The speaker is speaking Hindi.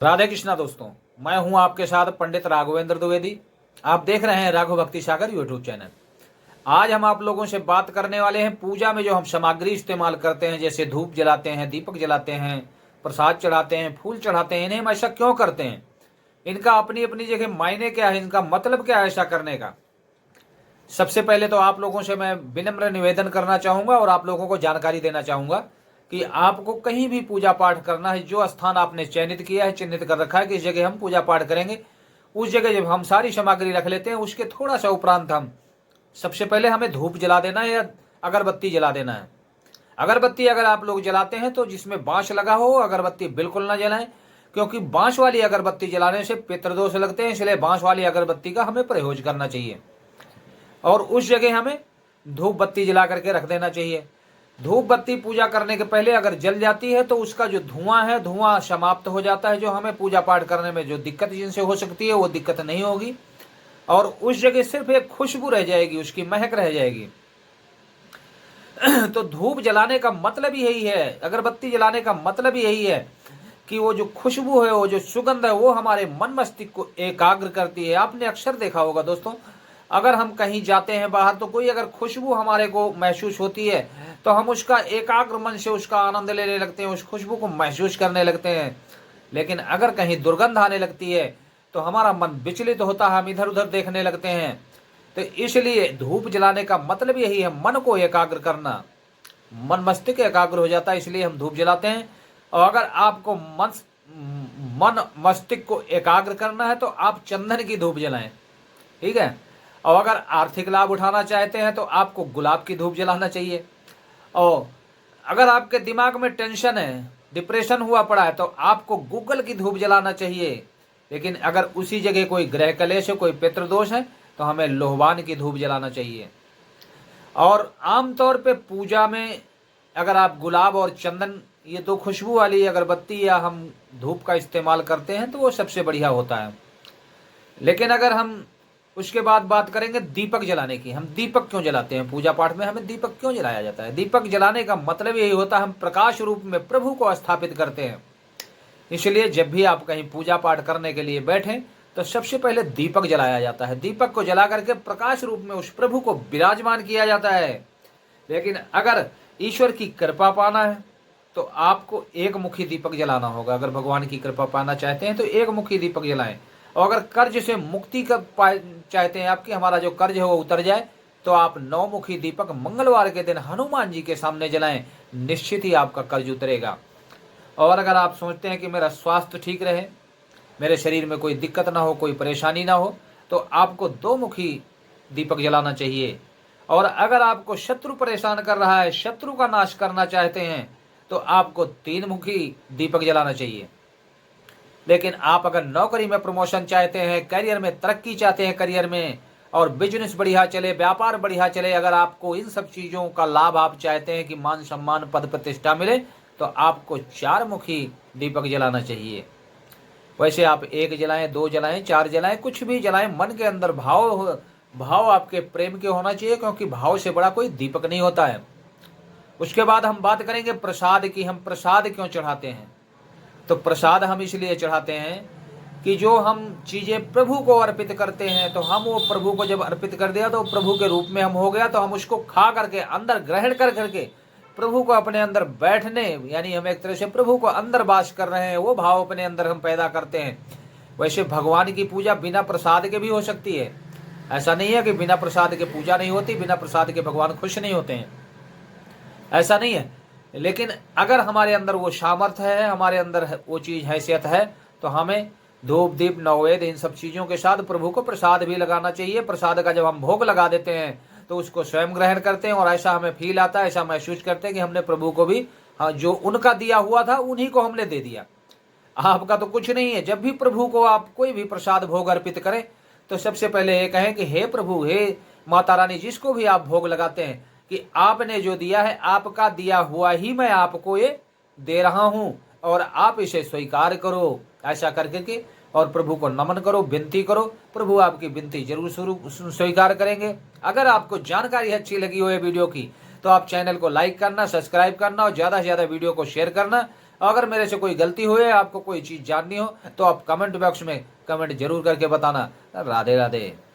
राधे कृष्णा दोस्तों, मैं हूं आपके साथ पंडित राघवेंद्र द्विवेदी। आप देख रहे हैं राघव भक्ति सागर यूट्यूब चैनल। आज हम आप लोगों से बात करने वाले हैं पूजा में जो हम सामग्री इस्तेमाल करते हैं, जैसे धूप जलाते हैं, दीपक जलाते हैं, प्रसाद चढ़ाते हैं, फूल चढ़ाते हैं। इन्हें हम ऐसा क्यों करते हैं? इनका अपनी अपनी जगह मायने क्या है? इनका मतलब क्या है ऐसा करने का? सबसे पहले तो आप लोगों से मैं विनम्र निवेदन करना चाहूंगा और आप लोगों को जानकारी देना चाहूंगा कि आपको कहीं भी पूजा पाठ करना है, जो स्थान आपने चयनित किया है, चिन्हित कर रखा है कि इस जगह हम पूजा पाठ करेंगे, उस जगह जब हम सारी सामग्री रख लेते हैं, उसके थोड़ा सा उपरांत हम सबसे पहले हमें धूप जला देना है या अगरबत्ती जला देना है। अगरबत्ती अगर आप लोग जलाते हैं तो जिसमें बांस लगा हो, अगरबत्ती बिल्कुल ना जलाएं, क्योंकि बांस वाली अगरबत्ती जलाने से पितृदोष लगते हैं। इसलिए बांस वाली अगरबत्ती का हमें प्रयोग करना चाहिए और उस जगह हमें धूप बत्ती जला करके रख देना चाहिए। धूप बत्ती पूजा करने के पहले अगर जल जाती है तो उसका जो धुआं है, धुआं समाप्त हो जाता है। जो हमें पूजा पाठ करने में जो दिक्कत जिनसे हो सकती है वो दिक्कत नहीं होगी और उस जगह सिर्फ एक खुशबू रह जाएगी, उसकी महक रह जाएगी। तो धूप जलाने का मतलब यही है, अगरबत्ती जलाने का मतलब यही है कि वो जो खुशबू है, वो जो सुगंध है, वो हमारे मन मस्तिष्क को एकाग्र करती है। आपने अक्सर देखा होगा दोस्तों, अगर हम कहीं जाते हैं बाहर तो कोई अगर खुशबू हमारे को महसूस होती है तो हम उसका एकाग्र मन से उसका आनंद लेने लगते हैं, उस खुशबू को महसूस करने लगते हैं। लेकिन अगर कहीं दुर्गंध आने लगती है तो हमारा मन विचलित होता है, हम इधर उधर देखने लगते हैं। तो इसलिए धूप जलाने का मतलब यही है, मन को एकाग्र करना, मन मस्तिष्क एकाग्र हो जाता है, इसलिए हम धूप जलाते हैं। और अगर आपको मन मस्तिष्क को एकाग्र करना है तो आप चंदन की धूप जलाएं, ठीक है। और अगर आर्थिक लाभ उठाना चाहते हैं तो आपको गुलाब की धूप जलाना चाहिए। और अगर आपके दिमाग में टेंशन है, डिप्रेशन हुआ पड़ा है, तो आपको गूगल की धूप जलाना चाहिए। लेकिन अगर उसी जगह कोई ग्रह कलेश है, कोई पितृदोष है, तो हमें लोहवान की धूप जलाना चाहिए। और आमतौर पे पूजा में अगर आप गुलाब और चंदन, ये दो खुशबू वाली अगरबत्ती या हम धूप का इस्तेमाल करते हैं तो वो सबसे बढ़िया होता है। लेकिन अगर हम उसके बाद बात करेंगे दीपक जलाने की, हम दीपक क्यों जलाते हैं? पूजा पाठ में हमें दीपक क्यों जलाया जाता है? दीपक जलाने का मतलब यही होता है, हम प्रकाश रूप में प्रभु को स्थापित करते हैं। इसलिए जब भी आप कहीं पूजा पाठ करने के लिए बैठें तो सबसे पहले दीपक जलाया जाता है। दीपक को जला करके प्रकाश रूप में उस प्रभु को विराजमान किया जाता है। लेकिन अगर ईश्वर की कृपा पाना है तो आपको एक मुखी दीपक जलाना होगा। अगर भगवान की कृपा पाना चाहते हैं तो एक मुखी दीपक जलाएं। और अगर कर्ज से मुक्ति कर चाहते हैं, आपकी हमारा जो कर्ज है वो उतर जाए, तो आप 9 मुखी दीपक मंगलवार के दिन हनुमान जी के सामने जलाएं, निश्चित ही आपका कर्ज उतरेगा। और अगर आप सोचते हैं कि मेरा स्वास्थ्य ठीक रहे, मेरे शरीर में कोई दिक्कत ना हो, कोई परेशानी ना हो, तो आपको 2 मुखी दीपक जलाना चाहिए। और अगर आपको शत्रु परेशान कर रहा है, शत्रु का नाश करना चाहते हैं, तो आपको 3 मुखी दीपक जलाना चाहिए। लेकिन आप अगर नौकरी में प्रमोशन चाहते हैं, करियर में तरक्की चाहते हैं, करियर में और बिजनेस बढ़िया चले, व्यापार बढ़िया चले, अगर आपको इन सब चीज़ों का लाभ आप चाहते हैं कि मान सम्मान पद प्रतिष्ठा मिले, तो आपको 4 मुखी दीपक जलाना चाहिए। वैसे आप 1 जलाएं, 2 जलाएं, 4 जलाएं, कुछ भी जलाएं, मन के अंदर भाव आपके प्रेम के होना चाहिए, क्योंकि भाव से बड़ा कोई दीपक नहीं होता है। उसके बाद हम बात करेंगे प्रसाद की। हम प्रसाद क्यों चढ़ाते हैं? तो प्रसाद हम इसलिए चढ़ाते हैं कि जो हम चीज़ें प्रभु को अर्पित करते हैं, तो हम वो प्रभु को जब अर्पित कर दिया तो प्रभु के रूप में हम हो गया, तो हम उसको खा करके अंदर ग्रहण कर करके प्रभु को अपने अंदर बैठने, यानी हम एक तरह से प्रभु को अंदर वास कर रहे हैं, वो भाव अपने अंदर हम पैदा करते हैं। वैसे भगवान की पूजा बिना प्रसाद के भी हो सकती है। ऐसा नहीं है कि बिना प्रसाद के पूजा नहीं होती, बिना प्रसाद के भगवान खुश नहीं होते हैं, ऐसा नहीं है। लेकिन अगर हमारे अंदर वो सामर्थ्य है, हमारे अंदर वो चीज़ हैसियत है, तो हमें धूप दीप नैवेद्य इन सब चीज़ों के साथ प्रभु को प्रसाद भी लगाना चाहिए। प्रसाद का जब हम भोग लगा देते हैं तो उसको स्वयं ग्रहण करते हैं और ऐसा हमें फील आता है, ऐसा महसूस करते हैं कि हमने प्रभु को भी, हाँ, जो उनका दिया हुआ था उन्हीं को हमने दे दिया। आपका तो कुछ नहीं है। जब भी प्रभु को आप कोई भी प्रसाद भोग अर्पित करें तो सबसे पहले ये कहें कि हे प्रभु, हे माता रानी, जिसको भी आप भोग लगाते हैं, कि आपने जो दिया है, आपका दिया हुआ ही मैं आपको ये दे रहा हूं और आप इसे स्वीकार करो। ऐसा करके और प्रभु को नमन करो, विनती करो, प्रभु आपकी विनती जरूर स्वीकार करेंगे। अगर आपको जानकारी अच्छी लगी हो ये वीडियो की, तो आप चैनल को लाइक करना, सब्सक्राइब करना और ज़्यादा से ज़्यादा वीडियो को शेयर करना। अगर मेरे से कोई गलती हुई है, आपको कोई चीज़ जाननी हो तो आप कमेंट बॉक्स में कमेंट जरूर करके बताना। राधे राधे।